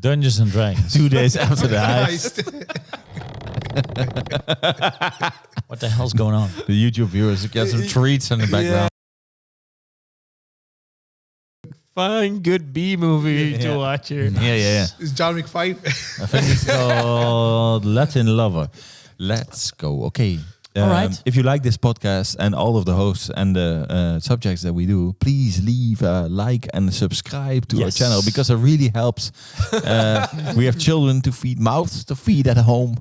Dungeons and Dragons. 2 days after the heist. What the hell's going on? The YouTube viewers get some treats in the background. Fine, good B movie to watch here. Yeah. It's John Wick 5. I think it's called Latin Lover. Let's go. Okay. All right. If you like this podcast and all of the hosts and the subjects that we do, please leave a like and subscribe to our channel because it really helps. We have children to feed, mouths to feed at home.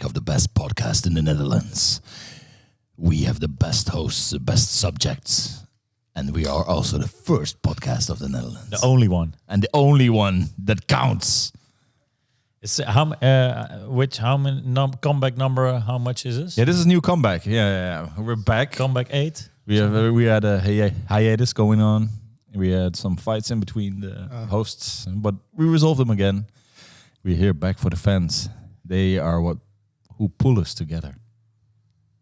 Of the best podcast in the Netherlands. We have the best hosts, the best subjects, and we are also the first podcast of the Netherlands. The only one. And the only one that counts. It's how many comeback number? How much is this? Yeah, this is a new comeback. Yeah. We're back. Comeback 8. We had a hiatus going on. We had some fights in between the hosts, but we resolved them again. We're here back for the fans. They are who pull us together.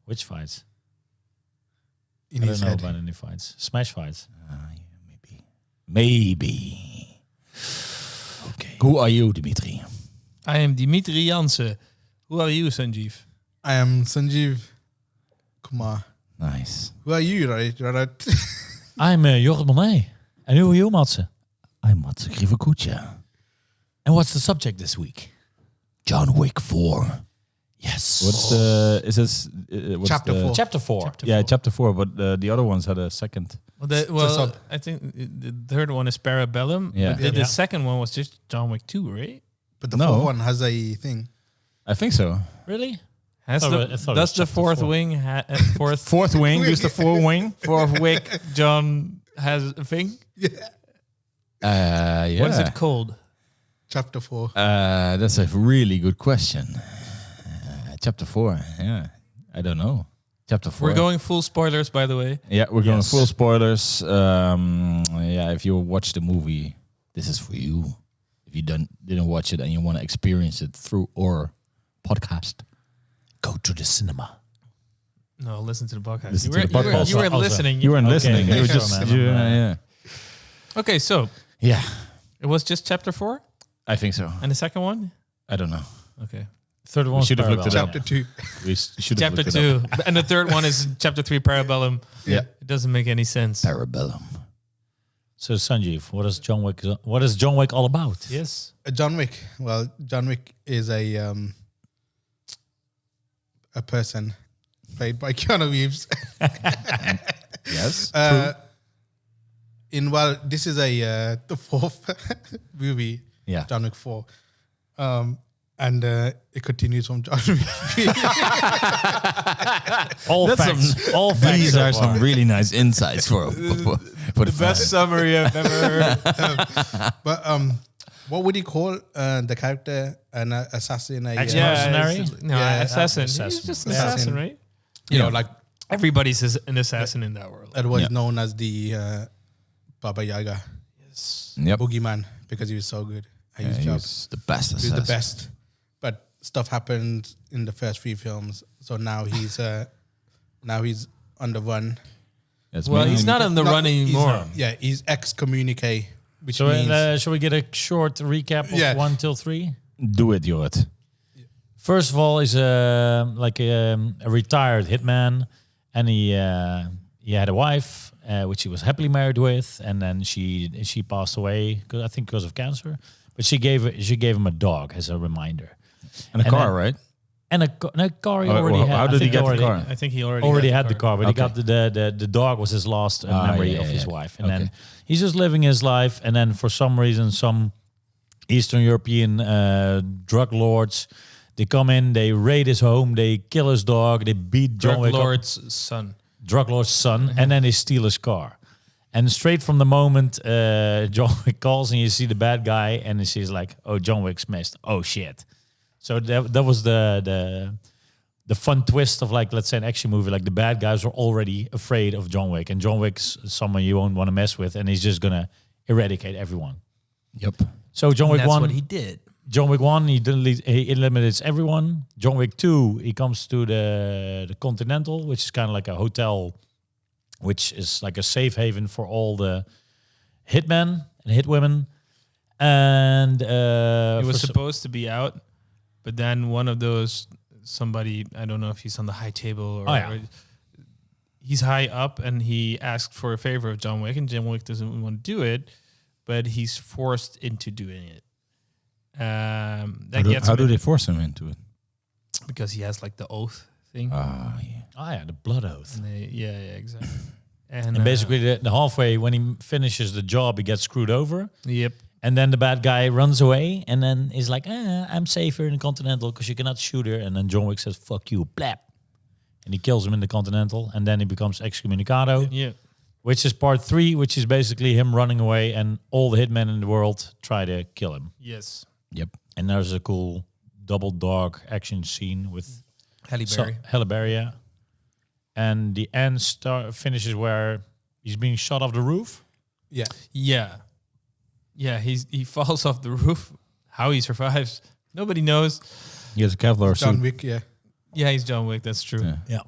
Which fights? In I his don't know head. about any fights. Smash fights. Maybe. Okay. Who are you, Dimitri? I am Dimitri Jansen. Who are you, Sanjeev? I am Sanjeev Kumar. Nice. Who are you, right? I'm Jorrit Monet. And who are you, Matze? I'm Matze Krivokucha. And what's the subject this week? John Wick 4. Yes. What's the... Is this... what's Chapter 4. Chapter 4. Chapter 4, but the other ones had a second. Well, I think the third one is Parabellum. Yeah. But the second one was just John Wick 2, right? But the No. fourth one has a thing. I think so. Really? I thought it does was the chapter fourth 4. wing fourth Fourth wing, use the fourth wing. fourth Wick John has a thing? Yeah. What is it called? Chapter 4. That's a really good question. Chapter 4, yeah. I don't know. Chapter 4. We're going full spoilers, by the way. Yeah, we're going Yes. full spoilers. If you watch the movie, this is for you. If you didn't watch it and you want to experience it through our podcast, Go to the cinema. No, listen to the podcast. Listen to the podcast. You were Also. listening. you weren't Okay, listening. okay, You were sure, just... man. Yeah. Okay, so Yeah, it was just chapter 4? I think so. And the second one? I don't know. Okay. Third one. should have looked it up. Chapter 2. We should have Chapter looked it 2. And the third one is chapter 3, Parabellum. Yeah. It doesn't make any sense. Parabellum. So Sanjeev, what is John Wick all about? Yes. John Wick. Well, John Wick is a person played by Keanu Reeves. Yes. This is the fourth movie, Yeah. John Wick 4. And it continues from John Wick. All That's facts. All facts. These so are far. some really nice insights for the fans. summary I've ever heard. But what would you call the character? An assassin? Ex-mercenary? Assassin. Assassin. He's just an Assassin. assassin, right? You know, like Everybody's an assassin in that world. otherwise known as the Baba Yaga Yep. boogeyman because he was so good at his He job. was the best He was assassin. the best. But stuff happened in the first 3 films, so now he's on the run. That's Well, mainly- he's not on the run anymore. He's excommunicate, which So means shall we get a short recap of 1 till 3? Do it, Jorrit. First of all, he's a retired hitman, and he had a wife, which he was happily married with, and then she passed away, I think because of cancer. But she gave him a dog as a reminder, And a And car, then- right? and a car he already had. How I did he think get the car? I think he already had the car, but Okay. he got the dog was his last memory of his wife, and then he's just living his life. And then for some reason, some Eastern European drug lords, they come in, they raid his home, they kill his dog, they beat John Drug Wick up. Lord's son. Drug lord's son, and then they steal his car. And straight from the moment John Wick calls and you see the bad guy, and she's like, "Oh, John Wick's missed. Oh shit!" So that was the the fun twist of like, let's say an action movie, like the bad guys are already afraid of John Wick, and John Wick's someone you won't want to mess with, and he's just gonna eradicate everyone. Yep. So John And Wick that's 1, what he did. John Wick 1, he eliminates everyone. John Wick 2, he comes to the Continental, which is kind of like a hotel, which is like a safe haven for all the hitmen and hitwomen. And It was for supposed to be out, but then one of those, somebody, I don't know if he's on the high table or or he's high up, and he asked for a favor of John Wick, and John Wick doesn't want to do it, but he's forced into doing it. How do they force him into it? Because he has like the oath thing. Ah, yeah. Oh yeah, the blood oath. And yeah, exactly. And basically the halfway, when he finishes the job, he gets screwed over. Yep. And then the bad guy runs away, and then is like, I'm safer in the Continental because you cannot shoot her. And then John Wick says, fuck you, blap. And he kills him in the Continental, and then he becomes excommunicado, Yeah. which is part 3, which is basically him running away, and all the hitmen in the world try to kill him. Yes. Yep. And there's a cool double dog action scene with Halle Berry. Halle Berry, yeah. And the end finishes where he's being shot off the roof. Yeah. Yeah, he falls off the roof. How he survives, nobody knows. He has a Kevlar John suit. Wick, yeah. Yeah, he's John Wick. That's true. Yeah. Yeah.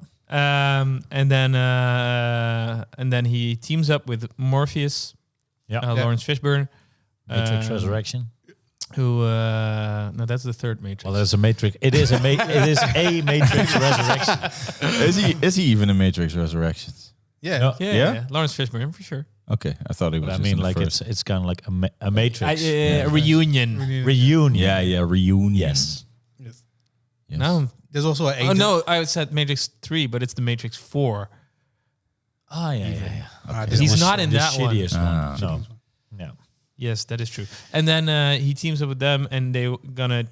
And then he teams up with Morpheus, Yeah. Lawrence Fishburne, Matrix Resurrection. who no, that's the third Matrix. Well, there's a Matrix. It is a Matrix Resurrection. Is he even in Matrix Resurrections? Yeah. No, yeah. Lawrence Fishburne for sure. Okay, I thought it was. but I just mean, in the like first. it's kind of like a Matrix A reunion. reunion. Yeah, reunion. Yes. Yes. Yes. No. There's also an Oh no, I said Matrix 3, but it's the Matrix 4. Oh yeah. this He's was not in the that one. shittiest Ah. one. No. Yeah. Yes, that is true. And then he teams up with them, and they're gonna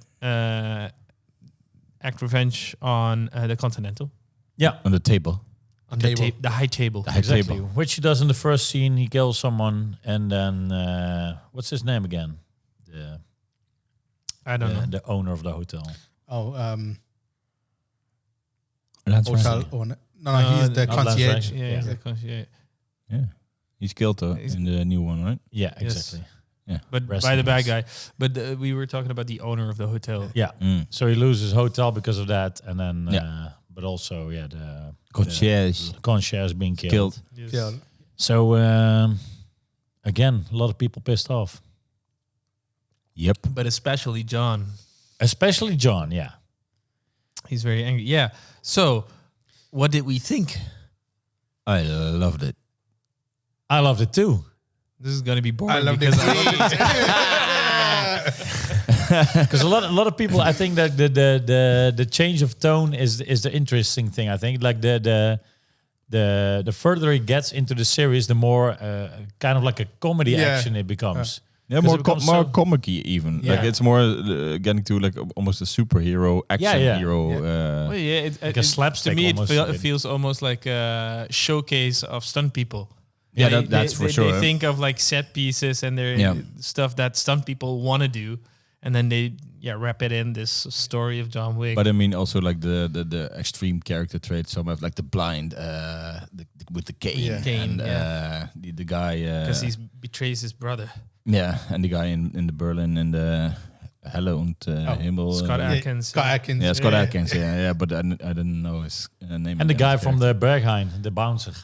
act revenge on the Continental, Yeah. On the table. on Table. the high table. The high Exactly. table. Which he does in the first scene. He kills someone, and then what's his name again? I don't know. The owner of the hotel. Oh, Lance hotel Ryan. owner. No, he's the not Lance concierge. Ryan. Yeah, he's Yeah. the concierge. Yeah, he's killed though in the new one, right? Yeah, Yes. exactly. But Rest by in the bad peace. guy. But we were talking about the owner of the hotel. Yeah. Mm. So he loses hotel because of that, and then Yeah. but also the Concierge concierge being killed. killed. Yes. Yeah. So again, a lot of people pissed off, Yep. But especially John. especially John. Yeah. He's very angry. Yeah. So, what did we think? I loved it. I loved it too. This is gonna be boring I love because it. Because a lot of people, I think that the change of tone is the interesting thing. I think like the further it gets into the series, the more kind of like a comedy Yeah. action it becomes. Yeah, 'Cause more it becomes more so- comic-y even. Yeah. Like it's more getting to like almost a superhero action Yeah. hero. well, yeah, Like a slapstick To me, almost, it like- feels almost like a showcase of stunt people. Yeah, They- that's for sure. They think of like set pieces and their Yeah. stuff that stunt people want to do, and then they wrap it in this story of John Wick. But I mean, also like the extreme character traits. Some have like the blind, with the cane, Yeah. Cane, and the guy, because he betrays his brother, and the guy in the Berlin and the Helle und Himmel. Scott Yeah, Adkins. Scott Adkins. Yeah, Scott Adkins. Yeah, but I didn't know his name. And the guy again, from the Berghain, the bouncer.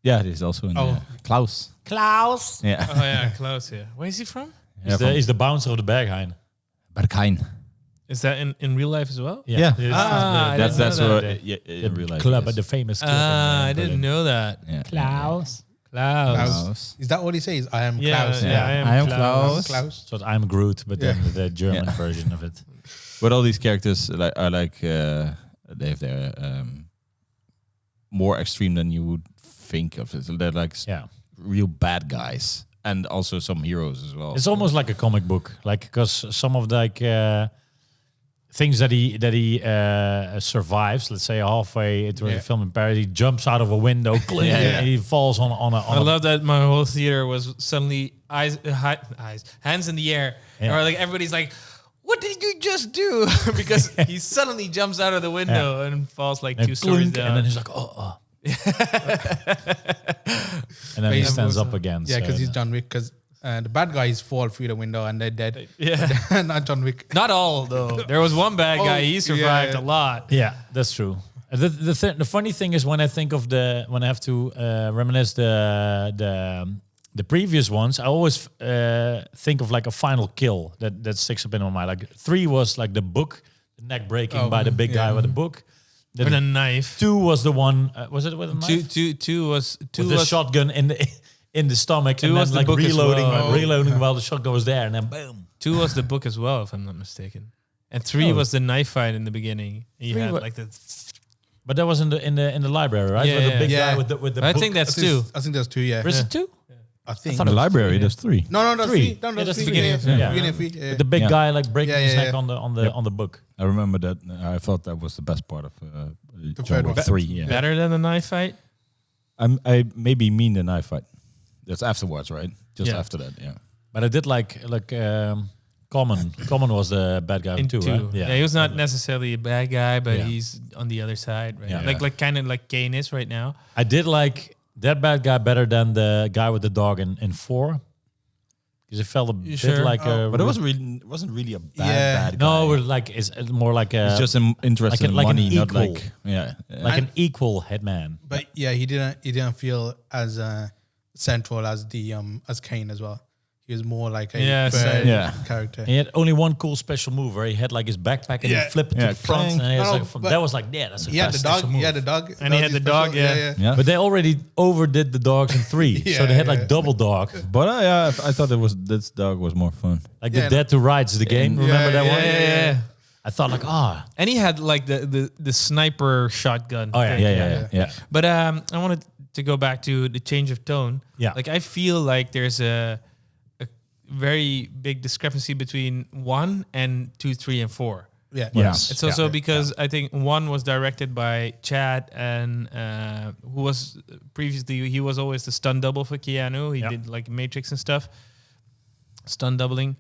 yeah, he's also in Oh. Klaus. Klaus. Yeah, Oh yeah, Klaus. Yeah, where is he from? He's the bouncer of the Berghain. Berghain. Is that in real life as well? Yeah. It's Ah, I That's didn't know what. that. Yeah, the in real life. club, yes. the famous club. I didn't know that. Yeah. Klaus. Klaus. Klaus. Is that what he says? I am Yeah, Klaus. yeah, I am I'm Klaus. Klaus. So I'm Groot, but then Yeah. the German Yeah. version of it. But all these characters, they have their more extreme than you would think of. So they're like Yeah. real bad guys, and also some heroes as well. It's almost like a comic book, like because some of things that he survives. Let's say halfway into the film in Paris, he jumps out of a window, and he falls on I a love that my whole theater was suddenly hands in the air, Yeah. or like everybody's like, what did you just do? Because he suddenly jumps out of the window and falls like And 2 stories clunk, down. and then he's like, oh. And then he stands up again. Yeah, because so, he's John Wick. Because the bad guys fall through the window and they're dead. Yeah. Not John Wick. Not all, though. There was one bad guy. He survived yeah. a lot. Yeah, that's true. The funny thing is when I think of when I have to reminisce the previous ones, I always think of like a final kill that sticks up in my mind. Like 3 was like the book, the neck breaking by the big guy with the book. With a knife. 2 was the one. Was it with a knife? Two was the shotgun in the stomach. 2 and was then the like book as reloading, well. reloading while the shotgun was there, and then boom. 2 was the book as well, if I'm not mistaken. And 3 was the knife fight in the beginning. You had like the. But that was in the library, right? Yeah, With the big yeah. guy with the I book. think that's 2. I think there's 2, yeah. Is it 2? I think. In the library, there's 3. No, that's 3. 3. No, Yeah, that's that's the 3. beginning. Yeah. Yeah. Beginning of 3. Yeah. The big Yeah. guy like breaking his Yeah, neck yeah. on the book. I remember that. I thought that was the best part of John third Wick one. 3. Yeah. Better than the knife fight? I maybe mean the knife fight. That's afterwards, right? Just Yeah. after that, yeah. But I did like Common. Common was the bad guy In too, 2. right? Yeah, he was not necessarily a bad guy, but Yeah. he's on the other side, right? Yeah. Like kind of like Kane is right now. I did like that bad guy better than the guy with the dog in 4. Because it felt a bit Sure. like But it wasn't really a bad guy. no, it was like it's more like a It's just interested in like an money, not equal. like like an equal hitman. But yeah, he didn't feel as central as the as Kane as well. He was more like a third character. He had only one cool special move where he had like his backpack and Yeah. he flipped it to Yeah, the front. clang. And he was No, like, but that was like, yeah, that's a He had fast the dog. special move. He had the dog. And he That was had his the dog, special- yeah. Yeah. But they already overdid the dogs in 3. So they had like double dog. But I thought this dog was more fun. Like Yeah, the Dead to Rights, the game. Yeah, Remember that one? Yeah. I thought like, And he had like the sniper shotgun. Oh, yeah, thing. Yeah. But I wanted to go back to the change of tone. Yeah. Like I feel like there's a very big discrepancy between 1 and 2, 3, and 4. Yeah. Yes. It's also because I think 1 was directed by Chad, and who was previously, he was always the stunt double for Keanu. He did like Matrix and stuff, stunt doubling.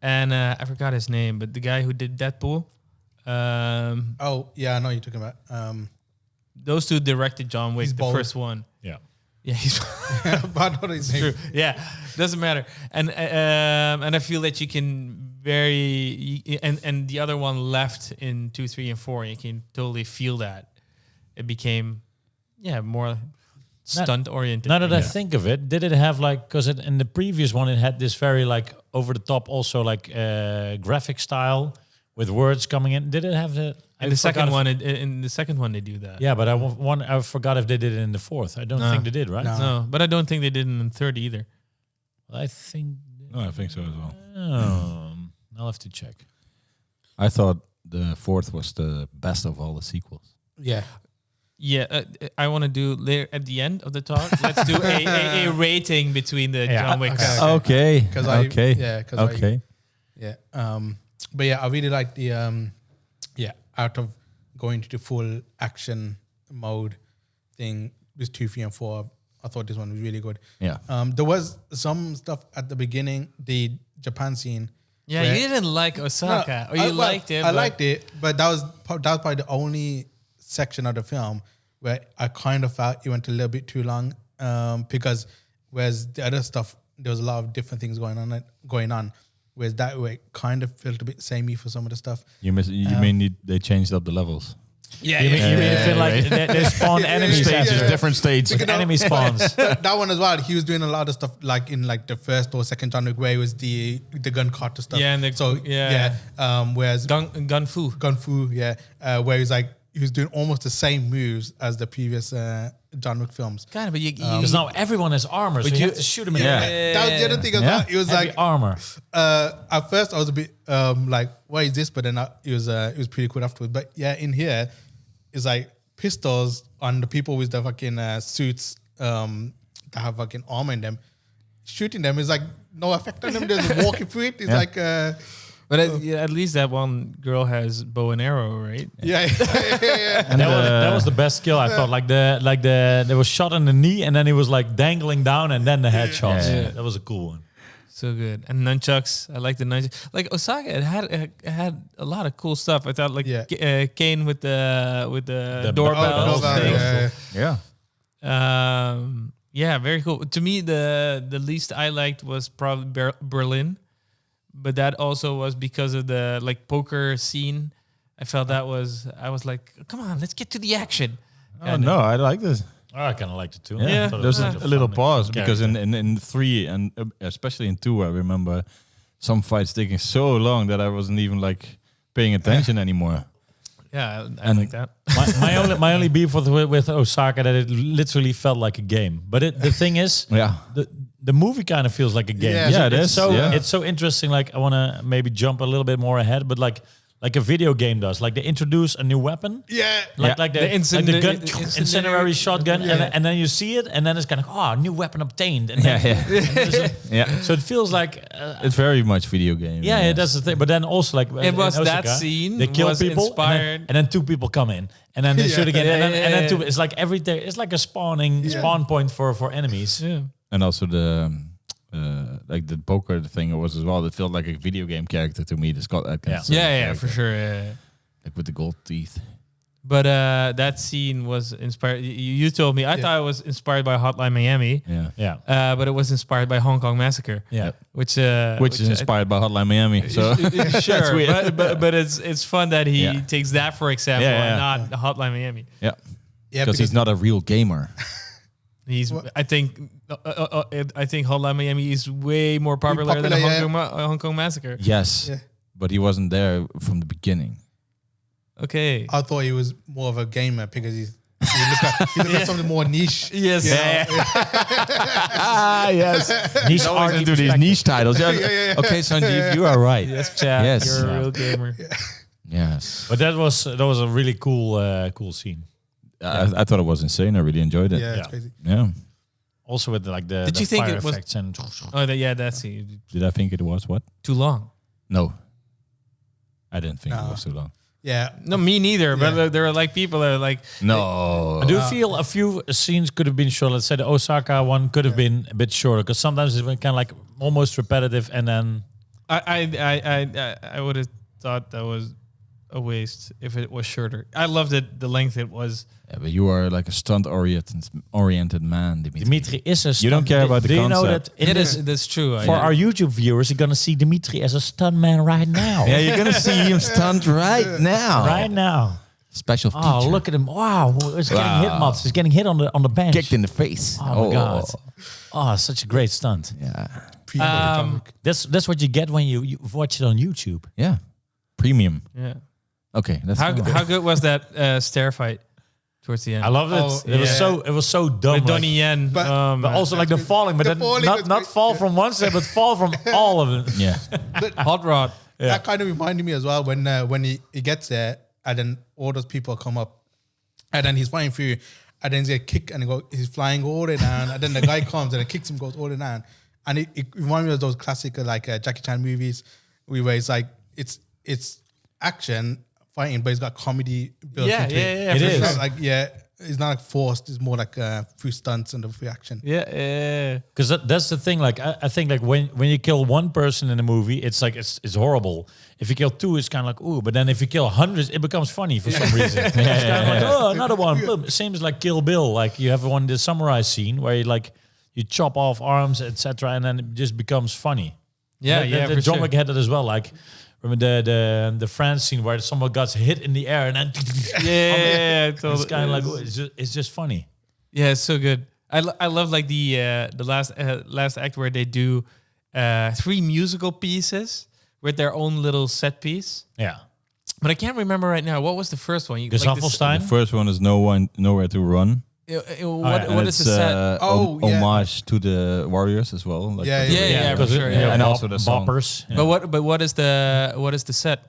And I forgot his name, but the guy who did Deadpool. Oh yeah, I know what you're talking about. Those 2 directed John Wick, He's the bald. first one. Yeah. Yeah, he's But I know his name. true. Yeah, doesn't matter. And I feel that you can and the other one left in 2, 3, and 4. You can totally feel that it became more stunt oriented. Now that I think of it, did it have like, because in the previous one, it had this very like over the top, also like graphic style with words coming in. Did it have the? in the second one they do that. Yeah, but I forgot if they did it in the 4th. I don't think they did, right? No, but I don't think they did it in the 3rd either. I think. No, I think so as well. I'll have to check. I thought the 4th was the best of all the sequels. Yeah. Yeah, I want to do later at the end of the talk. Let's do a rating between the John Wick. Okay. Because but yeah, I really like the out of going to the full action mode thing with 2, 3, and 4. I thought this one was really good. Yeah. There was some stuff at the beginning, the Japan scene. Yeah, where- you didn't like Osaka, or you liked it. I liked it, but that was probably the only section of the film where I kind of felt it went a little bit too long. Because whereas the other stuff, there was a lot of different things going on. Whereas that way kind of felt a bit samey for some of the stuff. You mean they changed up the levels? You feel like they spawn enemy stages, different stages. like enemy spawns. That one as well. He was doing a lot of stuff like in like the first or second John Wick, where it was the gun carter stuff. Yeah, and whereas gun fu. where he was doing almost the same moves as the previous John Wick films. Kind of, but you Because now everyone has armor, so you have to shoot him in the head. That was the other thing as well. It was Heavy like armor. at first I was a bit like, what is this? But then it was pretty cool afterwards. But yeah, in here it's like pistols on the people with the fucking suits that have fucking armor in them. Shooting them is like no effect on them. They're just walking through it. It's like. But at least that one girl has bow and arrow, right? Yeah. And that was the best skill I thought. Like there was shot in the knee, and then he was like dangling down, and then the headshots. Yeah. That was a cool one. So good. And nunchucks. I like the nunchucks. Like Osaka, it had a lot of cool stuff. I thought like Kane with the doorbell thing. Yeah, very cool. To me, the least I liked was probably Berlin, but that also was because of the like poker scene. I felt I was like, come on, let's get to the action. Oh no, I like this. I kind of liked it too. Yeah. There's a little pause because character. in 3 and especially in 2, I remember some fights taking so long that I wasn't even like paying attention anymore. Yeah, I like that. my only beef with Osaka that it literally felt like a game. But the thing is, the movie kind of feels like a game. Yeah, it is. It's so interesting. Like I want to maybe jump a little bit more ahead, but like a video game does. Like they introduce a new weapon. Yeah. Like the gun, incendiary shotgun, and then you see it, and then it's kind of new weapon obtained. And so it feels like it's very much video game. Yeah, that's the thing. But then also like it was Osaka, that scene. They kill was people, inspired. and then 2 people come in, and then they shoot again, and then 2. It's like every day. It's like a spawn point for enemies. Yeah. And also the like the poker thing was as well. It felt like a video game character to me. The Scott Adkins. For sure. Yeah. Like with the gold teeth. But that scene was inspired. You told me. I thought it was inspired by Hotline Miami. Yeah. But it was inspired by Hong Kong Massacre. Yeah. Which is inspired by Hotline Miami. So sure, but it's fun that he takes that for example and not Hotline Miami. Yeah. Because he's not a real gamer. I think Hotline Miami is way more popular than Hong Kong Massacre. Yes, but he wasn't there from the beginning. Okay, I thought he was more of a gamer because he looked at something more niche. Yes, yes. Niche always into these niche titles. Okay, Sanjeev, you are right. Yes, Chad. Yes, you're a real gamer. Yes, but that was a really cool scene. I thought it was insane. I really enjoyed it. Yeah, it's crazy. Yeah. Also with like the Did you think fire it was? effects and That's it. Did I think it was what? Too long. No, I didn't think it was too long. Yeah. No, me neither. But there are like people that are like, no. I do feel a few scenes could have been shorter. Let's say the Osaka one could have been a bit shorter because sometimes it's been kind of like almost repetitive, and then I would have thought that was a waste if it was shorter. I loved it, the length it was. Yeah, but you are like a stunt-oriented man, Dimitri. Dimitri is a stunt. You don't care about the concept. concept. Do you know that That's true. for our YouTube viewers, you're going to see Dimitri as a stuntman right now. Yeah, you're going to see him stunt right now. Right now. Special feature. Oh, look at him. Wow. He's getting hit, Mats. He's getting hit on the bench. Kicked in the face. Oh, my God. Oh, such a great stunt. Yeah. That's what you get when you watch it on YouTube. Yeah. Premium. Yeah. Okay. How good was that stair fight towards the end? I loved it. It was so dumb. With Donnie Yen. But also like the falling, but then not fall from one side, but fall from all of it. Yeah. Hot rod. That kind of reminded me as well when he gets there and then all those people come up and then he's flying through and then he's get kicked and he's flying all the way down and then the guy comes and then kicks him, goes all the way down. And it reminds me of those classic like Jackie Chan movies where it's like it's action fighting, but it's got comedy built into it. It is. It's not like it's not like forced. It's more like through stunts and through action. Yeah. Because that's the thing. Like I think like when you kill one person in a movie, it's like it's horrible. If you kill 2, it's kind of like ooh. But then if you kill hundreds, it becomes funny for some reason. It's kind of like oh, another one. Boom. Same as like Kill Bill. Like you have the samurai scene where you chop off arms, etc., and then it just becomes funny. The John Wick had it as well. Like. Remember the France scene where someone got hit in the air and then totally. It's kind of like it's just funny. Yeah, it's so good. I love like the last act where they do 3 musical pieces with their own little set piece. Yeah, but I can't remember right now. What was the first one? The first one is Nowhere to Run. What is the set? Homage to the Warriors as well. Like for sure. And also the song. Boppers. Yeah. But what is the set?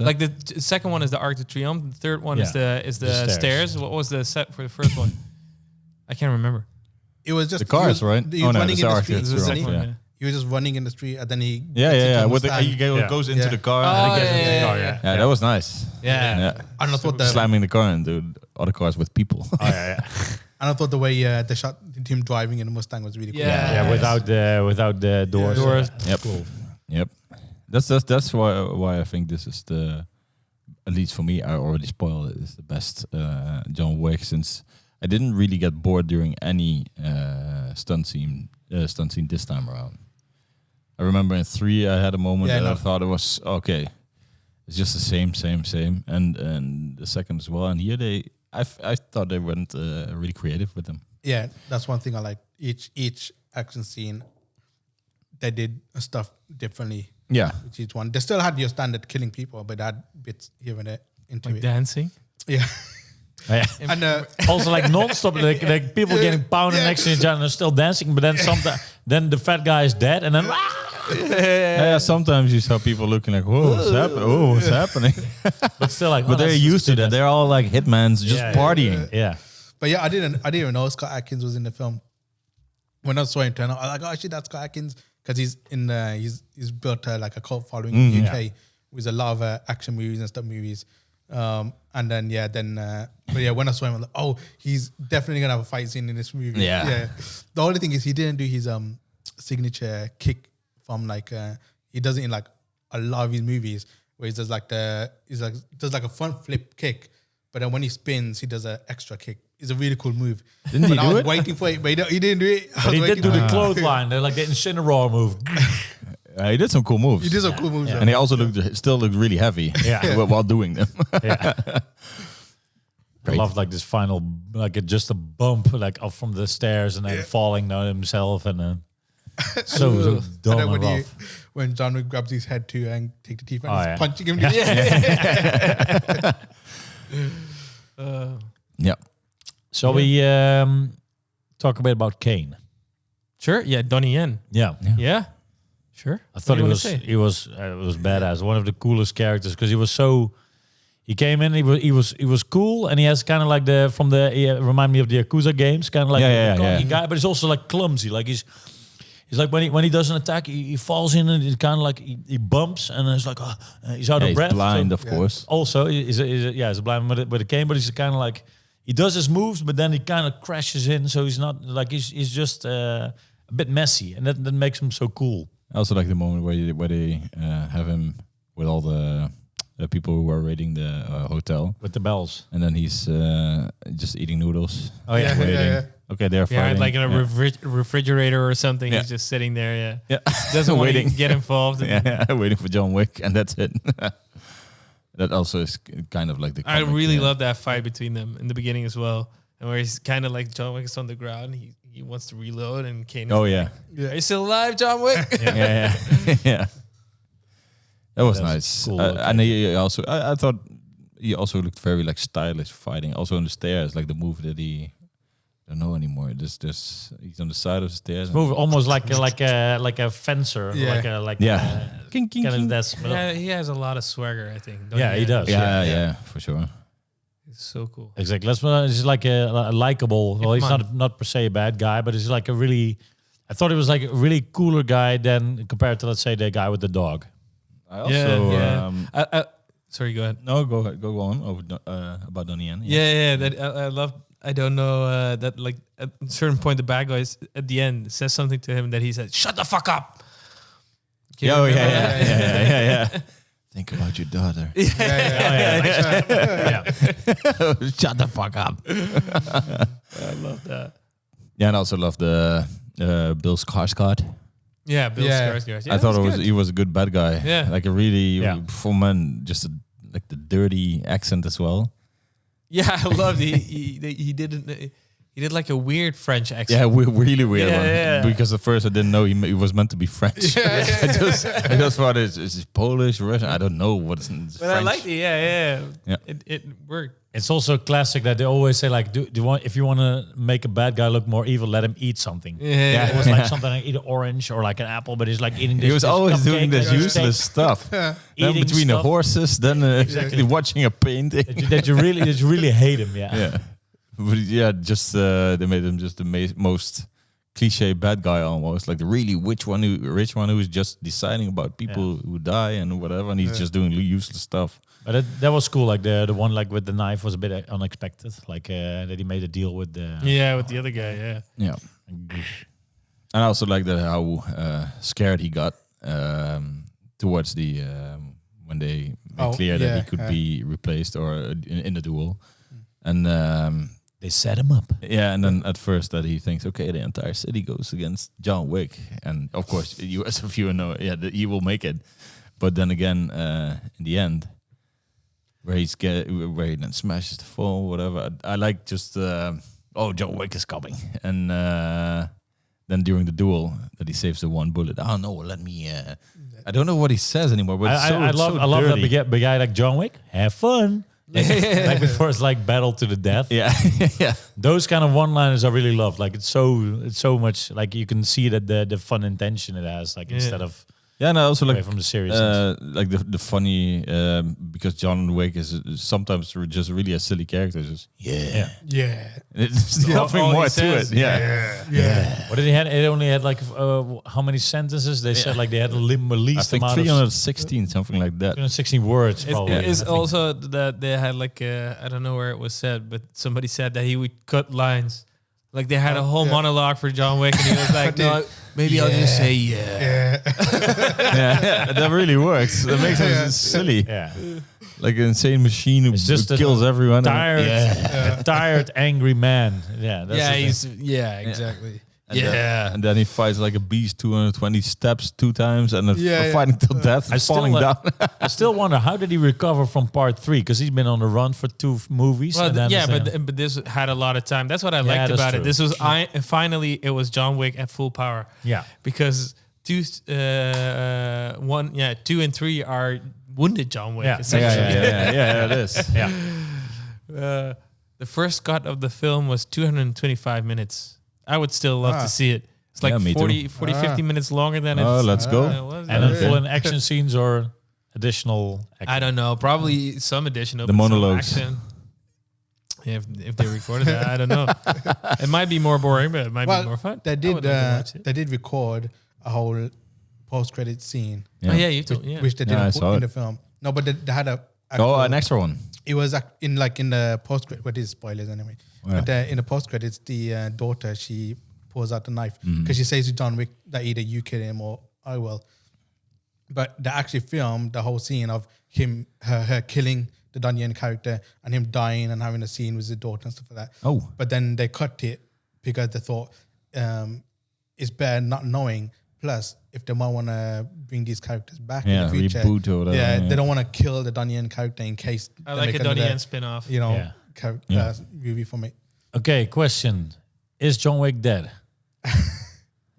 Like the second one is the Arc de Triomphe. The third one is the stairs. What was the set for the first one? I can't remember. It was just the cars, right? He was running in the street. Yeah. He was just running in the street, and then he goes into the car. Yeah, that was nice. Yeah. And that's what slamming the car into other cars with people. And I thought the way they shot him driving in the Mustang was really cool. Yeah, without the doors. Yep. Cool. Yep. That's why I think this is at least for me, I already spoiled it, is the best John Wick, since I didn't really get bored during any stunt scene this time around. I remember in 3 I had a moment that I thought it was okay. It's just the same, and the second as well. And here I thought they went really creative with them. Yeah, that's one thing I like. Each action scene, they did stuff differently. Yeah, With each one, they still had your standard killing people, but they had bits here and there into Like it. dancing. Yeah, Yeah. and Also, like non-stop, like people getting pounded next to each other and they're still dancing, but then then the fat guy is dead, and then yeah. Sometimes you saw people looking like, "Whoa, what's happening? Oh, what's happening?" but still like, But they're used to that. They're all like hitmans, just partying. Yeah. but yeah, I didn't even know Scott Adkins was in the film. When I saw him turn up, I was like, "Oh shit, that's Scott Adkins," because he's built like a cult following in the UK with a lot of action movies and stuff movies. And then but yeah, when I saw him, I'm like, "Oh, he's definitely gonna have a fight scene in this movie." Yeah. The only thing is he didn't do his signature kick from like he does it in like a lot of his movies where he does like does like a front flip kick, but then when he spins, he does an extra kick. It's a really cool move. Didn't he I do was it? waiting for it, but he didn't do it. But he did do the clothesline. They're like the Incineroar move. He did some cool moves. He did some cool moves. And they also still looked really heavy while doing them. Yeah. I love like this final, like just a bump like up from the stairs and then falling down himself and then so And dumb then and rough. when John Wick grabs his head too and take the teeth and Oh, he's yeah. punching him. Yeah. So we talk a bit about Kane. Sure. Yeah, Donnie Yen. Yeah. Yeah. Sure. I thought What do he you was badass. One of the coolest characters because he came in. He was cool, and he has kind of like remind me of the Yakuza games, kind of like a cocky guy, but he's also like clumsy. Like he's like when he does an attack, he falls in and it's kind of like he bumps, and it's like he's out of breath. He's blind, So- of course. Also, he's blind with a cane, but he's kind of like he does his moves, but then he kind of crashes in. So he's not like he's just a bit messy, and that makes him so cool. I also like the moment where they have him with all the people who are raiding the hotel, With the bells. and then he's just eating noodles. Oh yeah. waiting. Okay, they're Yeah, fighting. like in a refrigerator or something. Yeah. He's just sitting there. Yeah. Yeah. Doesn't want to Waiting. get involved. Waiting for John Wick, and that's it. That also is kind of like the. I comic, really love that fight between them in the beginning as well, and where he's kind of like John Wick is on the ground. He wants to reload, and Kane. Oh is yeah, like, "Are you still alive, John Wick?" yeah. That was That's nice. cool, And he also, I thought he also looked very like stylish fighting. Also on the stairs, like the move that he don't know anymore. Just he's on the side of the stairs. Move almost like a fencer. Yeah. King, king, Kind of king. that's Yeah, he has a lot of swagger, I think. Don't Yeah, he does. Yeah, for sure. It's so cool. exactly. He's like a likable. Well, he's man. not per se a bad guy, but he's like a really. I thought he was like a really cooler guy than compared to, let's say, the guy with the dog. I also Sorry, go ahead. no, go ahead, go on over about Donnie Yen. Yeah. That I love. I don't know that like at a certain point the bad guy at the end says something to him that he said, "Shut the fuck up." Can you Oh remember yeah. that? Think about your daughter. Yeah. Shut the fuck up. I love that. Yeah, and I also love the Bill Skarsgård. Yeah, Bill Skarsgård. Yeah, I thought that's good. he was a good bad guy. Yeah. Like a really Yeah. for man, just like the dirty accent as well. Yeah, I loved he did like a weird French accent. Yeah, really weird Yeah, one. yeah. Because at first I didn't know he was meant to be French. I just thought it's Polish, Russian. I don't know what's But French. I liked it. Yeah. Yeah. It worked. It's also classic that they always say like, do you want, if you want to make a bad guy look more evil, let him eat something. Yeah. It was like something like eat an orange or like an apple, but he's like eating this. He was this always cupcake, doing this like a useless steak. stuff. Then Eating between the stuff. horses, then watching a painting. that you really hate him. Yeah. Yeah, but yeah, just they made him just the most cliche bad guy almost, like the really rich one who's just deciding about people who die and whatever, and he's just doing useless stuff. But that was cool. Like the one like with the knife was a bit unexpected. Like that he made a deal with the with the other guy. Yeah. Yeah. And I also like that how scared he got towards the when they made clear that he could be replaced or in the duel, and they set him up. Yeah, and then at first that he thinks, okay, the entire city goes against John Wick, and of course you as a viewer know, that he will make it, but then again in the end, where he then smashes the phone, whatever. I like just John Wick is coming, and then during the duel that he saves the one bullet. Oh no, let me. I don't know what he says anymore, but I love that big guy like John Wick. Have fun. Like before it's like battle to the death. Yeah, yeah. Those kind of one-liners I really love. Like it's so much. Like you can see that the fun intention it has. Like instead of. Yeah, and I also like from the seriousness. Like the funny because John Wick is sometimes just really a silly character. Just It's nothing more to it. Yeah. What did he had? It only had like how many sentences? They said like they had a least I think amount 316, something like that. 316 words. Probably. It's also that they had like I don't know where it was said, but somebody said that he would cut lines. Like they had a whole monologue for John Wick, and he was like, "No, maybe I'll just say yeah." That really works. That makes it silly. Yeah, like an insane machine who just kills everyone. Tired, a tired, angry man. Yeah, that's exactly. And then he fights like a beast, 220 steps 2 times, and then fighting till death, falling down. I still wonder, how did he recover from part 3? Because he's been on the run for 2 movies. Well, but this had a lot of time. That's what I liked about it. This was finally it was John Wick at full power. Yeah, because 2 and 3 are wounded John Wick. Yeah, it is. Yeah. The first cut of the film was 225 minutes. I would still love to see it. It's like 50 minutes longer than let's go. And then full in action scenes or additional action? I don't know. Probably some additional. The monologues. Action. If they recorded that, I don't know. It might be more boring, but it might be more fun. They did record a whole post-credit scene. Yeah. Oh yeah, you told. Which they didn't put in the film. No, but they had an extra one. It was in the post-credit. What is spoilers anyway? Yeah. But in the post-credits, the daughter, she pulls out the knife because she says to John Wick that either you kill him or I will. But they actually filmed the whole scene of her killing the Donnie Yen character and him dying and having a scene with his daughter and stuff like that. Oh. But then they cut it because they thought it's better not knowing. Plus, if they might want to bring these characters back in the future, reboot or whatever. They don't want to kill the Donnie Yen character in case. I like a Donnie Yen spin-off. Movie for me. Okay, question. Is John Wick dead?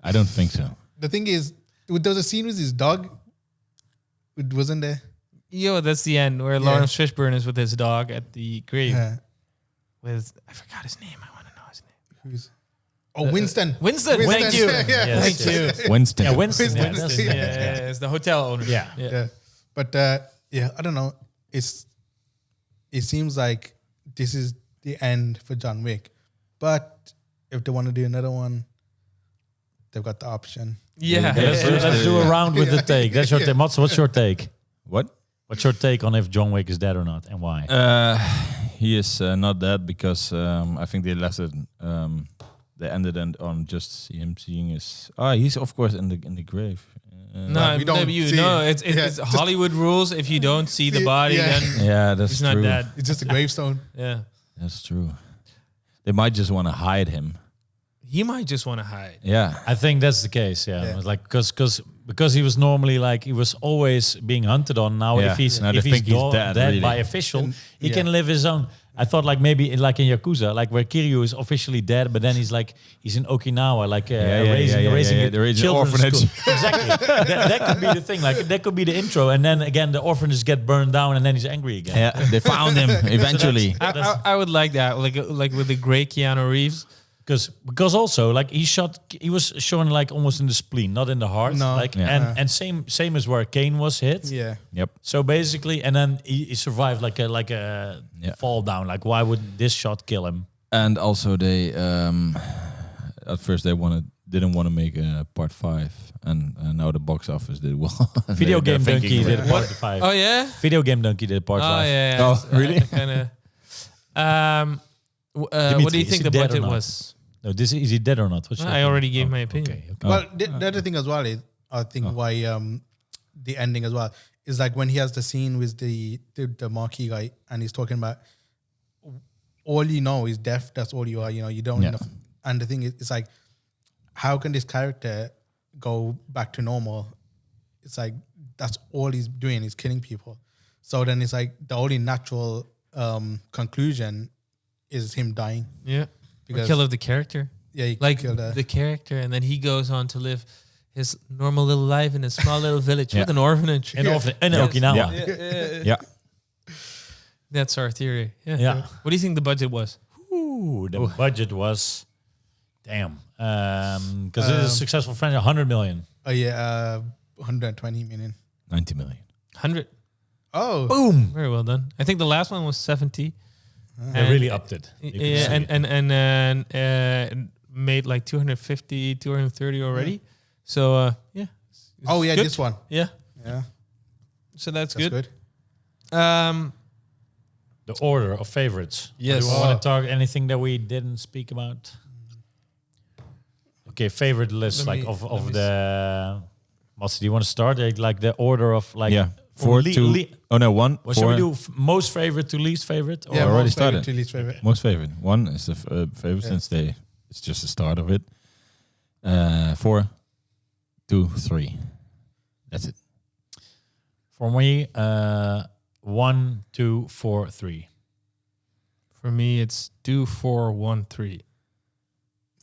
I don't think so. The thing is, there was a scene with his dog. It wasn't there. Yo, that's the end where Lawrence Fishburne is with his dog at the grave. I forgot his name. I want to know his name. Winston. Winston. Thank you. Thank you. Winston. Yeah, Winston. It's the hotel owner. Yeah. But I don't know. It seems like this is the end for John Wick. But if they want to do another one, they've got the option. Yeah. Let's do a round with the take. That's your take. Mats, what's your take? What? What's your take on if John Wick is dead or not, and why? He is not dead because I think they left it. They ended on just him seeing his. He's of course in the grave. It's Hollywood rules. If you don't see the body, then that's he's true. not dead. It's just a gravestone. Yeah, that's true. They might just want to hide him. He might just want to hide. Yeah, I think that's the case. Yeah, It was like because he was normally like he was always being hunted on. Now if he's dead really. By official, he can live his own. I thought like maybe like in Yakuza, like where Kiryu is officially dead, but then he's in Okinawa, like raising the orphanage. Exactly. that could be the thing. Like that could be the intro, and then again the orphanage get burned down, and then he's angry again. Yeah, they found him eventually. I would like that, like with the great Keanu Reeves. Because also like he was shown like almost in the spleen, not in the heart. No. And same as where Kane was hit. Yeah. Yep. So basically, and then he survived like a fall down. Like why would this shot kill him? And also they at first they wanted didn't want to make a part 5, and now the box office did well. Video Game Donkey did it. part 5. Oh yeah. Video Game Donkey did part 5. Yeah. Oh, really? Kind of. What do you think the budget was? No, is he dead or not? I already gave my opinion. Okay. Well, the other thing as well is, I think why the ending as well is like when he has the scene with the marquee guy and he's talking about all you know is death. That's all you are. You know, you don't. Know. And the thing is, it's like, how can this character go back to normal? It's like that's all he's doing is killing people. So then it's like the only natural conclusion is him dying. Yeah. Because kill of the character. Yeah, you like kill the character, and then he goes on to live his normal little life in a small little village with an orphanage. In Okinawa. Yeah. That's our theory. Yeah. Yeah. What do you think the budget was? Ooh, the budget was, damn, because it is a successful franchise, 100 million. Oh yeah, 120 million. 90 million. 100. Oh, Boom. Very well done. I think the last one was 70. They really upped it. Yeah, and made like 250, 230 already. Yeah. So yeah. Oh yeah, good. this one. Yeah. Yeah, So that's that's good. The order of favorites. Yes. Do you want to talk anything that we didn't speak about? Okay, favorite list Let like me- of let me the. Mats, do you want to start like the order of like? Yeah. from 4 le- to... le- Oh, no, 1. What 4. shall we do? Most favorite to least favorite? Or yeah. already most favorite started. to least favorite. Most favorite. 1 is the favorite since it's just the start of it. 4, 2, 3. That's it. For me, 1, 2, 4, 3. For me, it's 2, 4, 1, 3.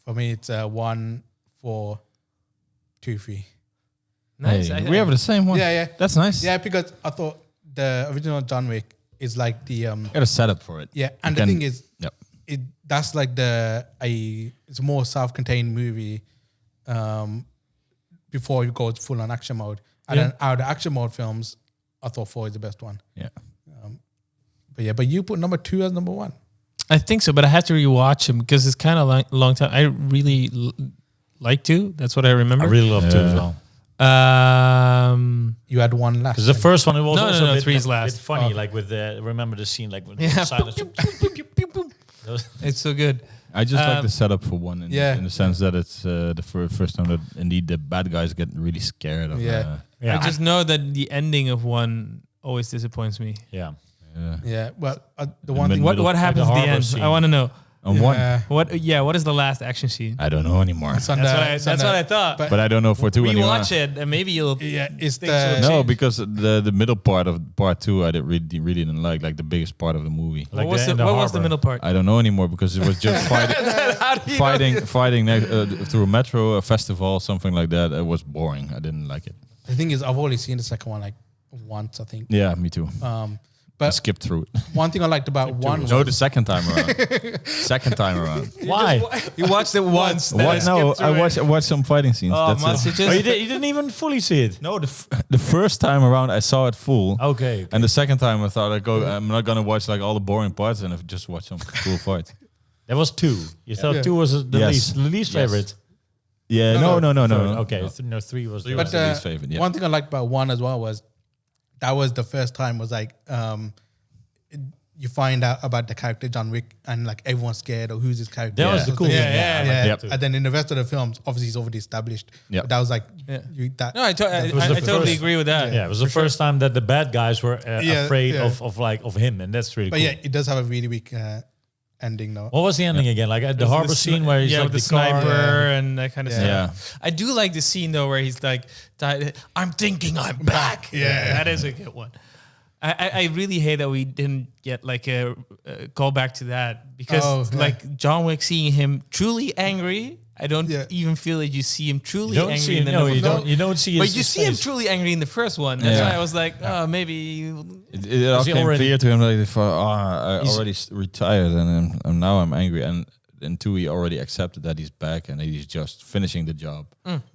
For me, it's 1, 4, 2, 3. Nice. Hey, we have the same one. Yeah, yeah, That's nice. yeah. Because I thought the original John Wick is like the Got a setup for it. yeah, and You the can- thing is, Yep. that's like it's a more self-contained movie. Before you go full on action mode, and then out of the action mode films, I thought 4 is the best one. Yeah. But you put number 2 as number 1. I think so, but I have to rewatch him because it's kind of like a long time. I really like to. That's what I remember. I really love 2 as well. You had 1 last. Because the first one it was No, also no, a bit, 3's a last. bit funny, Oh. like with the remember the scene like with Yeah. the silence. It's so good. I just like the setup for 1 in the sense that it's the first time that indeed the bad guys get really scared of Yeah. Yeah, I just know that the ending of 1 always disappoints me. yeah. Yeah, well, the In one the thing. middle. What happens the at the harbor end? scene. I want to know. On 1. What is the last action scene? I don't know anymore. It's on That's the- what I thought. but- But I don't know for 2 anymore. Rewatch it and maybe you'll. Yeah, it's Things will the No, change. because the middle part of part 2 I really didn't like the biggest part of the movie. Like What was in the harbor. middle part? I don't know anymore because it was just fighting through a metro, a festival, something like that. It was boring. I didn't like it. the thing is, I've only seen the second one like once, I think. Yeah, me too. I But skipped through it. one thing I liked about 1 No, was the second time around. Second time around. Why? You watched it once. then What? No, skipped through it. I watched some fighting scenes. Oh, That's Mats, it. you Oh, just you didn't even fully see it. No, the first time around I saw it full. Okay. And the second time I thought I'm not gonna watch like all the boring parts and I've just watch some cool fights. That was 2. You thought Yeah. 2 was the Yes. least Yes. favorite. Yeah, No, no. Okay, No. 3 was. Three the was the least favorite. Yeah. one thing I liked about 1 as well was that was the first time was like you find out about the character John Wick and like everyone's scared or who's his character. That was the cool Yeah, thing. yeah, I liked Yeah, that too. and then in the rest of the films, obviously he's already established. Yeah. But that was like Yeah. that. No, I was the totally first- agree with that. Yeah, it was the first time that the bad guys were Yeah, afraid yeah. of him, and that's really But cool. yeah, it does have a really weak ending though. What was the ending again? Like at the harbor scene where he's like with the car- sniper and that kind of Yeah. stuff. I do like the scene though where he's like, "I'm thinking I'm back." Yeah. that is a good one. I really hate that we didn't get like a call back to that because Oh, yeah. like John Wick, seeing him truly angry, I don't Yeah. even feel that you see him truly You don't angry. see in him. the No, number you four. don't. You don't see. But his you see him face. truly angry in the first one. That's Yeah. why I was like, oh, maybe. It all he came already- clear to him like, I He's- already retired and now I'm angry. And 2, he already accepted that he's back and that he's just finishing the job.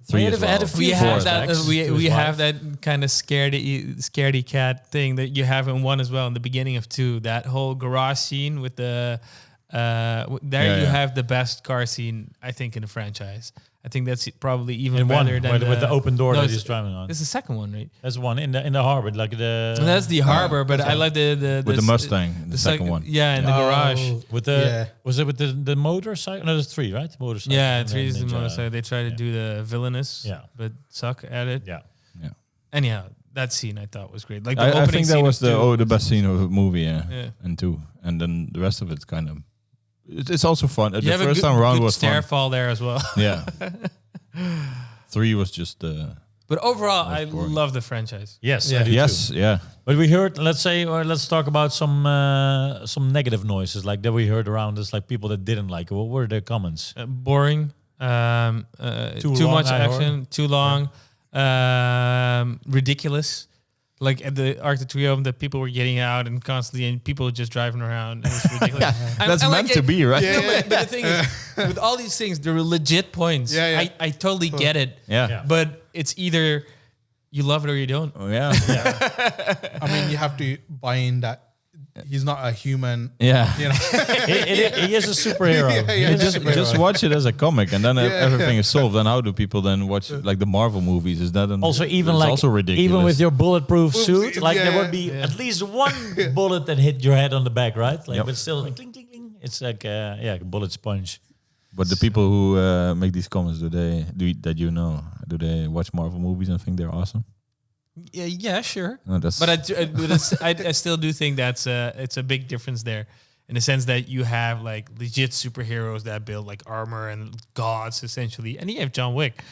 3 Had as a- had well. a We few have that. flashbacks We to his have wife. that kind of scaredy cat thing that you have in 1 as well. In the beginning of 2, that whole garage scene with the There you have the best car scene, I think, in the franchise. I think that's probably even in better one, than with the open door no, that he's driving on. It's the second one, right? That's one in the harbor, like the. So that's the harbor, but I like the with the Mustang, the second one. Yeah, in the garage. With the was it with the motorcycle? No, there's 3, right? Motorcycle. Yeah, 3 is the motorcycle. They try to do the villainous, but suck at it. Yeah. Anyhow, that scene I thought was great. Like the I opening think that scene was the best scene of the movie. Yeah. And 2, and then the rest of it's kind of. It's also fun. The have first a good, time around good was stair fun. fall there as well. Yeah. 3 was just. But overall, I boring. love the franchise. Yes. Yeah. I do Yes. too. Yeah. But we heard. Let's talk about some negative noises like that we heard around us, like people that didn't like it. What were their comments? Boring. Too long, much I action. heard. Too long. Ridiculous. Like at the Arc de Triomphe, that people were getting out and constantly, and people just driving around. It was ridiculous. That's meant to be, right? No, but the thing is, with all these things, they're legit points. I totally get it. Yeah. But it's either you love it or you don't. Oh, yeah. I mean, you have to buy in that he's not a human. Yeah. You know? he is a superhero. He is a superhero. Just watch it as a comic, and then everything is solved. And how do people then watch like the Marvel movies? Is that also even like also ridiculous? Even with your bulletproof suit, like there would be Yeah. at least one bullet that hit your head on the back, right? Like, Yep. but still, like, cling, cling, cling. It's like a bullet sponge. But the people who make these comments, do they watch Marvel movies and think they're awesome? Yeah, sure. No, that's But I still do think that's it's a big difference there, in the sense that you have like legit superheroes that build like armor and gods essentially, and you have John Wick.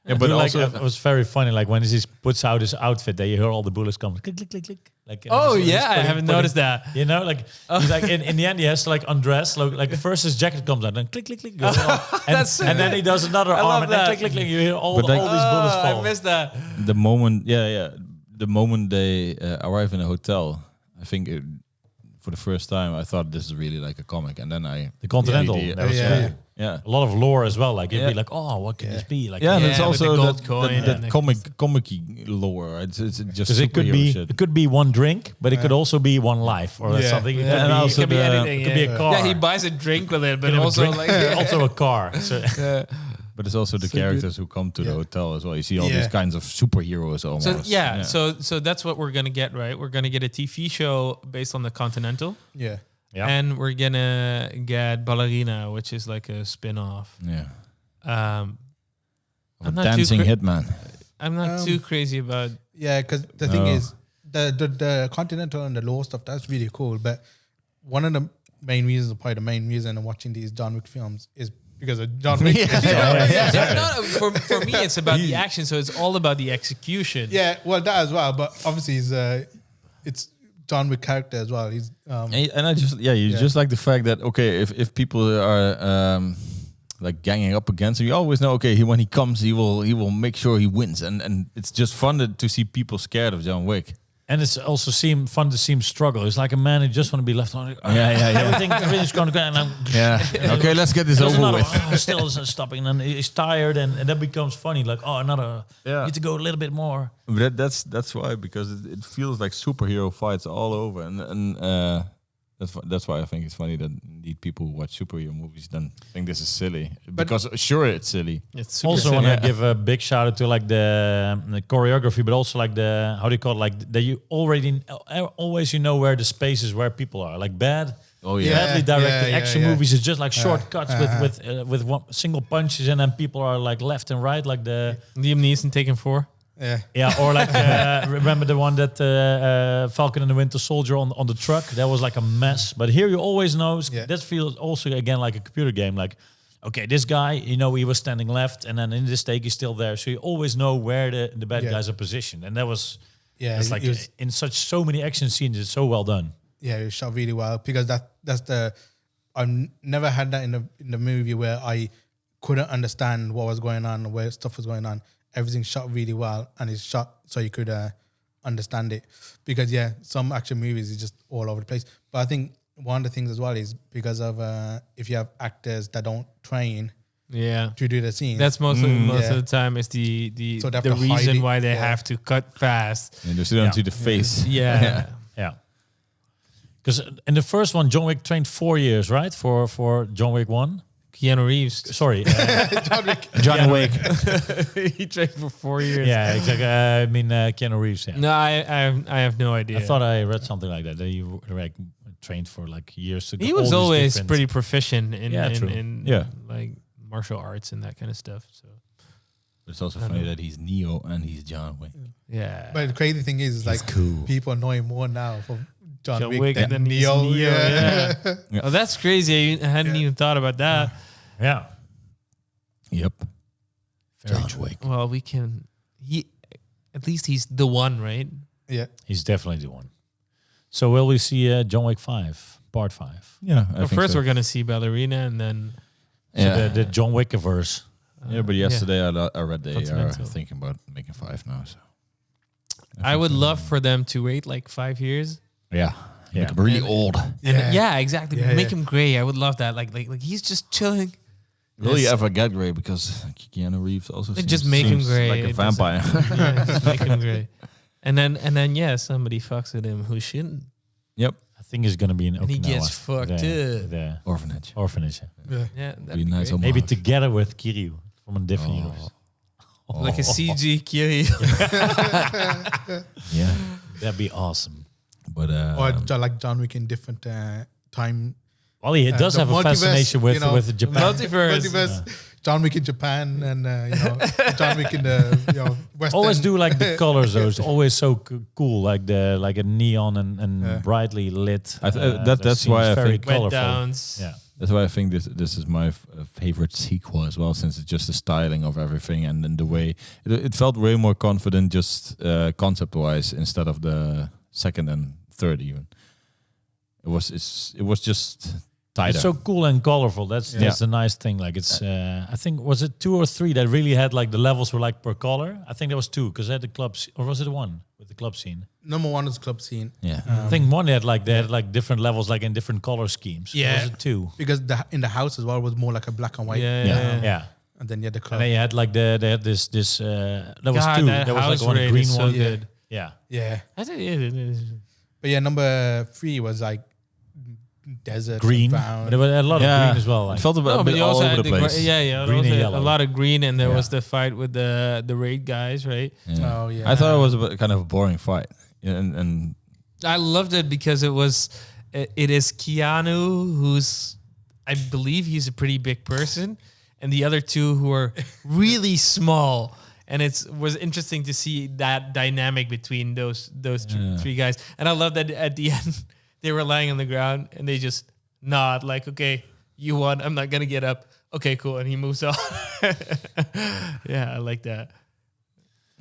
Yeah, but also it was very funny. Like when he puts out his outfit, that you hear all the bullets come click, click, click, click. Like I haven't noticed that. You know, like he's like in the end he has to like undress. Like first his jacket comes out, then click, click, click, goes off. And then he does another arm, and then click, click, click. You hear all these bullets fall. I missed that. the moment. The moment they arrive in a hotel, I think for the first time I thought this is really like a comic, and then The Continental. That was cool. Yeah. A lot of lore as well. Like it'd be like, oh, what could this be? Like, And it's with also the gold that, coin that and comic-y lore. It's just because it could superhero shit. it could be one drink, but it could also be one life or something. It could And be, also it could be the- anything. It could be a car. Yeah, he buys a drink with it, but Could have a also drink, like also a car. So, But it's also the characters who come to the hotel as well. You see all these kinds of superheroes almost. So that's what we're gonna get, right? We're gonna get a TV show based on the Continental. Yeah. And we're gonna get Ballerina, which is like a spin-off. Yeah. I'm A not dancing too hitman. I'm not too crazy about. Yeah, because the thing is, the Continental and the law stuff, that's really cool. But one of the main reasons, probably the main reason I'm watching these John Wick films is because of John Wick. No, for me, it's about the action. So it's all about the execution. Yeah, well, that as well. But obviously, it's John Wick character as well. He's And I just just like the fact that if people are like ganging up against him, you always know when he comes he will make sure he wins, and it's just fun to see people scared of John Wick. and it's also fun to see him struggle. It's like a man who just want to be left on. Everything's going to go. And I'm, Okay, let's get this over with. Still isn't stopping, and he's tired, and that becomes funny. Like, another. Need to go a little bit more. But that's why, because it feels like superhero fights all over, and that's why I think it's funny that indeed people who watch superhero movies then think this is silly, because sure it's silly. It's super Also, silly. want to give a big shout out to like the choreography, but also like the, how do you call it, like that you always where the spaces where people are, like badly directed action movies is just like shortcuts with one single punches, and then people are like left and right, like the Liam Neeson taking 4. or like remember the one that Falcon and the Winter Soldier on the truck, that was like a mess. But here you always know that feels also again like a computer game, like this guy, he was standing left, and then in this take he's still there, so you always know where the bad guys are positioned, and that was it's like in so many action scenes, it's so well done. Yeah, it was shot really well, because I've never had that in the movie where I couldn't understand what was going on, where stuff was going on. Everything's shot really well, and it's shot so you could understand it. Because some action movies is just all over the place. But I think one of the things as well is because of if you have actors that don't train to do the scenes. That's most of the time is the reason why they have to cut fast. And they still don't see the face. Yeah. Because in the first one, John Wick trained 4 years, right? For John Wick 1. Keanu Reeves. Sorry. John Wick. He trained for 4 years. Yeah, exactly. I mean, Keanu Reeves. Yeah. No, I have no idea. I thought I read something like that. That you like trained for like years to go. He was all these always different- pretty proficient in, true. like martial arts and that kind of stuff. So It's also funny that he's Neo and he's John Wick. yeah. But the crazy thing is, like, cool. people know him more now for John John Wick, Wick than than he's Neo. Neo, Yeah. yeah. Oh, that's crazy. I hadn't even thought about that. Yeah. Yep. Very John true. Wick. Well, we can. At least he's the one, right? Yeah. He's definitely the one. So will we see John Wick 5, part 5? Yeah. Well, first we're gonna see Ballerina, and then So the John Wick-averse. Yeah, but yesterday I read they are Continental. thinking about making 5 now. So I would love for them to wait like 5 years. yeah, Yeah. make him really And- old. And yeah, exactly. Yeah, Make yeah. him gray. I would love that. Like he's just chilling. Will he Yes. ever get gray? Because Keanu Reeves also Just seems- make him seems gray. like a It doesn't- vampire. Yeah, just make him gray. And then yeah, somebody fucks with him who shouldn't. Yep. I think he's going to be in And he Okinawa. gets fucked the, up. the Orphanage. orphanage. Yeah. Yeah. Yeah, that'd Be be nice great. Maybe homage. together with Kiryu from a different universe. Like a CG Kiryu. Yeah. That'd be awesome. But Or like John Wick in different time. Well, he does the have a multiverse, fascination with you know, with Japan. Multiverse. John Wick in Japan and John Wick in the Western. Always do like the colors, though. It's always so cool, like a neon and brightly lit. that's scenes, why I very think- Wet colorful. downs. Yeah, that's why I think this is my favorite sequel as well, since it's just the styling of everything and then the way it felt way more confident, just concept wise, instead of the second and third even. It was just tighter. it's so cool and colorful. That's the nice thing. Like it's, I think was it 2 or 3 that really had like the levels were like per color. I think there was 2 because they had the club, or was it 1 with the club scene? Number 1 is club scene. yeah. I think 1 had like different levels, like in different color schemes. Or Yeah. was it 2? Because in the house as well was more like a black and white. Yeah. And then you had the And club. then you had like they had this that was God, 2. that There was house like one raid green is so one. good. Yeah. Yeah. I think it is. But yeah, number 3 was like desert, Green. brown. But there were a lot of green as well. Like. It felt a No, but bit you all also over had the place. Green and a yellow. lot of green, and there Yeah. was the fight with the raid guys, right? Yeah. Oh, yeah. I thought it was a bit, kind of a boring fight. Yeah, and I loved it because it is Keanu, who's, I believe he's a pretty big person, and the other 2 who are really small. And it was interesting to see that dynamic between those three guys. And I love that at the end they were lying on the ground and they just nod like, okay, you won. I'm not gonna get up. Okay, cool. And he moves on. Yeah, I like that.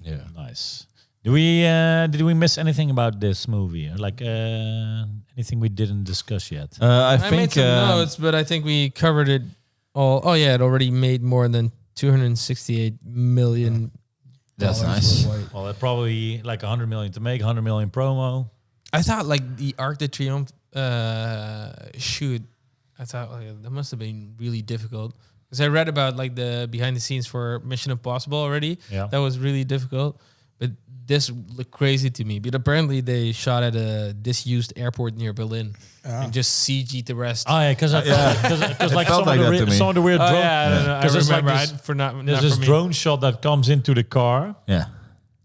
yeah. Nice. Did we miss anything about this movie? Or like anything we didn't discuss yet? I I made think some notes, but I think we covered it all. Oh yeah, it already made more than 268 million. That's dollars nice. worldwide. Well, it probably like 100 million to make, 100 million promo. I thought like the Arc de Triomphe shoot, I thought that must have been really difficult because I read about like the behind the scenes for Mission Impossible already. Yeah. That was really difficult, but this looked crazy to me. But apparently they shot at a disused airport near Berlin and just CG'd the rest. Oh yeah, because like felt like that to me. some of the weird Oh, drone. yeah, I don't know. I 'Cause it's like remember. this- For not There's for this me. drone shot that comes into the car, Yeah.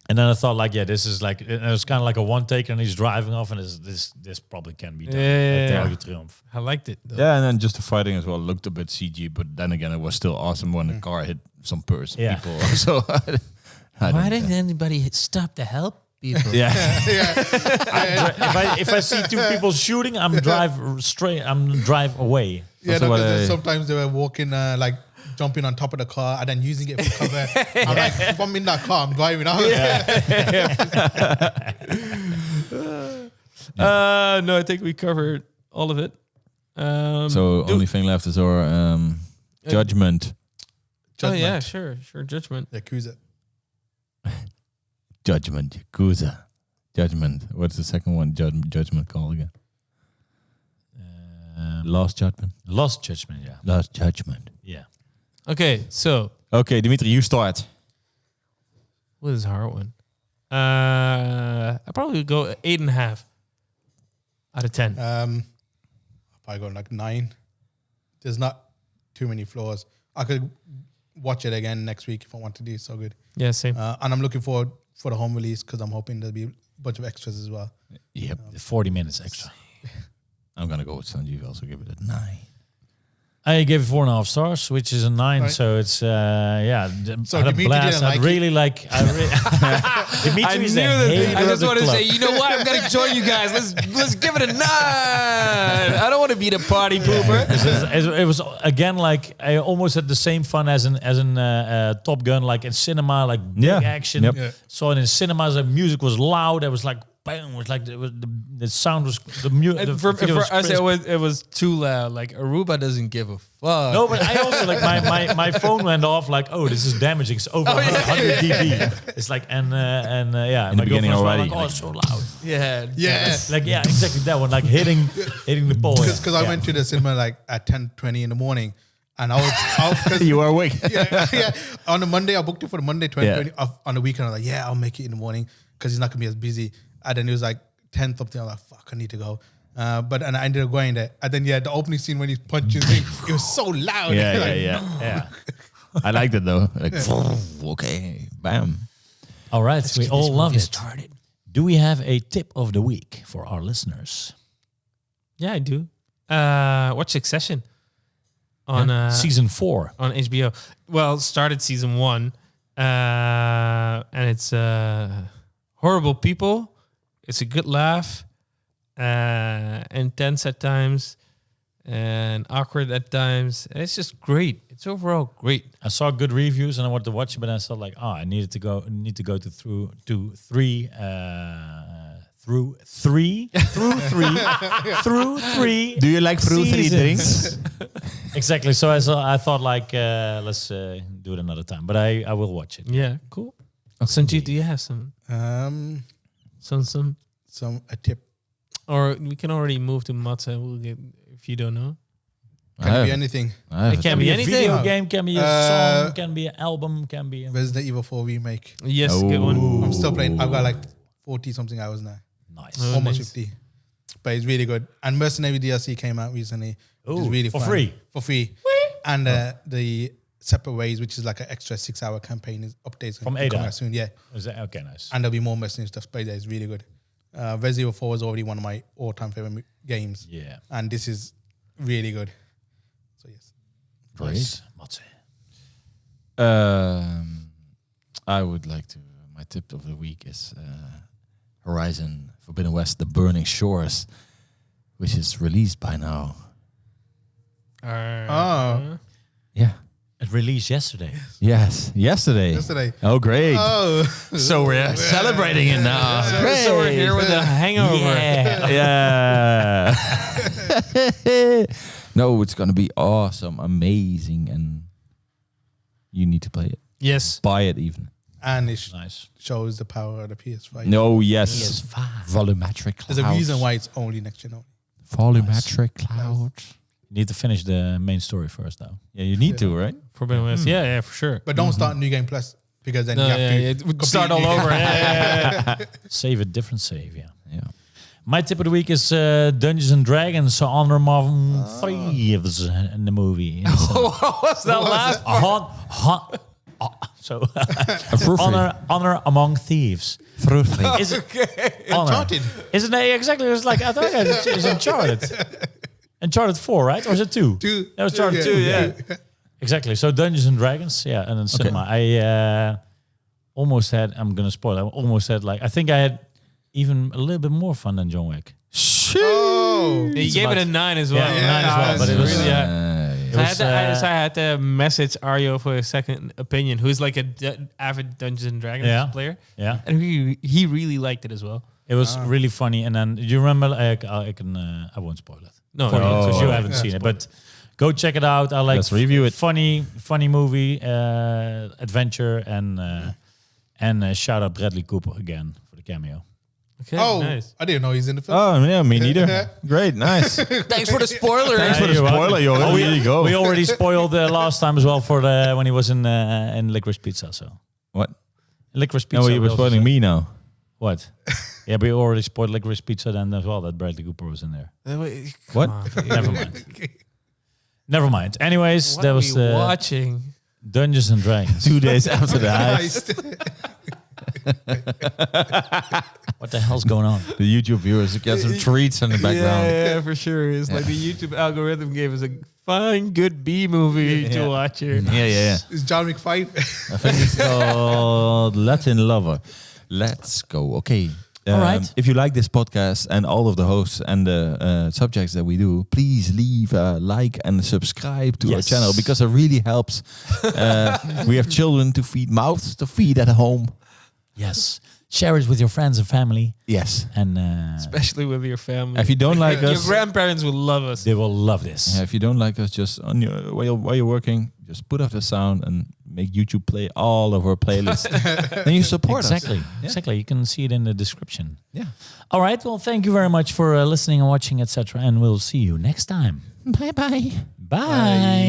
and then I thought like, yeah, this is like it was kind of like a one take, and he's driving off, and this probably can be done. Yeah. At the Arc de Triomphe. I liked it. Though. Yeah, and then just the fighting as well looked a bit CG, but then again, it was still awesome when the car hit some person. Yeah. People. So Why didn't anybody stop to help people? Yeah. If I see 2 people shooting, I'm drive away. Yeah, Also no, what 'cause I- sometimes they were walking, like jumping on top of the car and then using it for cover. I'm like, if I'm in that car, I'm driving out. No, I think we covered all of it. So only thing left is our judgment. Oh yeah, sure, Judgment. Yakuza. Judgment. Yakuza. Judgment. What's the second one? Judgment called again? Last Judgment. Lost Judgment, yeah. Last Judgment. Yeah. Okay, so Okay, Dimitri, you start. what is a hard one? I probably would go 8.5. Out of 10. I got like 9. There's not too many flaws. I could watch it again next week if I want to do. So good. Yeah, same. And I'm looking forward for the home release because I'm hoping there'll be a bunch of extras as well. Yep. 40 minutes extra. I'm gonna go with Sanjeev. Also give it a 9. I gave it 4.5 stars, which is a 9. Right. So it's So I had a Dimitri blast. didn't I like really like. Dimitri I is knew the that. hater I of just the wanted to club. say, you know what? I'm gonna join you guys. Let's give it a 9. I don't want to be the party pooper. It was again like I almost had the same fun as in Top Gun, like in cinema, like big action. Yep. Yeah. So in cinemas, the music was loud. It was like bang, it was like the sound was the music. And for us, it was too loud. Like Aruba doesn't give a fuck. No, but I also like my phone went off. Like, oh, this is damaging. It's over 100 dB. It's like yeah. In the beginning girlfriend was already, like, oh, it's so loud. Yeah. Like exactly that one. Like hitting the pole. Because I went to the cinema like at 10:20 in the morning. And I was You are awake. yeah. On the Monday, I booked it for the Monday 2020. On the weekend, I was like, yeah, I'll make it in the morning because it's not gonna be as busy. And then it was like 10 something. I was like, fuck, I need to go. And I ended up going there. And then the opening scene when he punches me, it was so loud. Yeah. I liked it though. Like, okay, bam. All right, we all love it. Do we have a tip of the week for our listeners? Yeah, I do. Watch Succession on season 4 on HBO. Well, started season 1, and it's horrible people. It's a good laugh, intense at times, and awkward at times. And it's just great. It's overall great. I saw good reviews and I wanted to watch it, but I felt like, I need to go through 3 Do you like through 3 drinks? Exactly. So I thought like let's do it another time, but I will watch it. Yeah, cool. Sanjeev, do you have some A tip. or we can already move to Matze? We'll get if you don't know. Can it be anything? It can be a anything. video game, can be a song, can be an album, can be a Resident Evil 4 remake. Yes, good one. I'm still playing. I've got like 40 something hours now. nice. Almost nice. 50. But it's really good. And Mercenary DLC came out recently. Which is really for fun. free. For free. And the Separate Ways, which is like an extra 6-hour campaign, is updates From coming Ada. out soon. Yeah. Is that okay? Nice. And there'll be more Mercenary stuff. But yeah, it's really good. Resident Evil 4 is already one of my all-time favorite games. Yeah. And this is really good. So yes. Great. Matze. I would like to. My tip of the week is Horizon Forbidden West: The Burning Shores, which is released by now. Yeah. It released yesterday. Yes. Yesterday. Oh, great. Oh. So we're celebrating it now. Great. So we're here with a hangover. Yeah. Yeah. No, it's gonna be awesome, amazing, and you need to play it. Yes. Buy it even. And it Nice. shows the power of the PS5. No, yes. PS5. Volumetric clouds. There's a reason why it's only next gen only. Volumetric clouds. You need to finish the main story first, though. Yeah, you need to, right? Forbidden West. Yeah, for sure. But don't start New Game Plus because then you have to it would start all over. Yeah. Save a different save, yeah. Yeah. My tip of the week is Dungeons and Dragons, so Honor Among Thieves in the movie. What was that last? So Honor Among Thieves. Is it Uncharted. Isn't it exactly? It's like I thought it's Uncharted. Uncharted 4, right? Or is it 2? 2. That was Uncharted 2, yeah. Exactly. So Dungeons and Dragons, yeah, and then cinema. I almost had. I'm gonna spoil. I almost had I think I had even a little bit more fun than John Wick. Oh. You gave it a 9 as well. Yeah, 9 as well. But it was I had to message Arjo for a second opinion, who's like a avid Dungeons and Dragons player. Yeah. And he really liked it as well. It was really funny. And then you remember? I won't spoil it. No, because you haven't seen it. But go check it out. I like. Let's review it. Funny movie, adventure, and shout out Bradley Cooper again for the cameo. Okay, Oh, nice. I didn't know he's in the film. Oh, yeah, me neither. Great, nice. Thanks for the spoiler. Thanks for the spoiler, yo. There you go. We already spoiled last time as well for when he was in Licorice Pizza. So What? Licorice Pizza. No, you were we also spoiling said- me now. What? Yeah, but you already spoiled Licorice Pizza then as well, that Bradley Cooper was in there. What? Never mind. Never mind. Anyways, What that are was we watching? Dungeons and Dragons. 2 days after the heist. What the hell's going on? The YouTube viewers get some treats in the background. Yeah, for sure. It's like the YouTube algorithm gave us a fine, good B movie to watch here. Yeah. It's John Wick 5. I think it's called Latin Lover. Let's go. Okay. All right. If you like this podcast and all of the hosts and the subjects that we do, please leave a like and subscribe to our channel because it really helps. We have children to feed, mouths to feed at home. Yes. Share it with your friends and family. Yes. And Especially with your family. If you don't like your us, grandparents will love us. they will love this. if you don't like us, just on your while you're working, just put off the sound and make YouTube play all of our playlists. Then you support us. Exactly. You can see it in the description. Yeah. All right. Well, thank you very much for listening and watching, etc. And we'll see you next time. Bye-bye. Bye. Bye.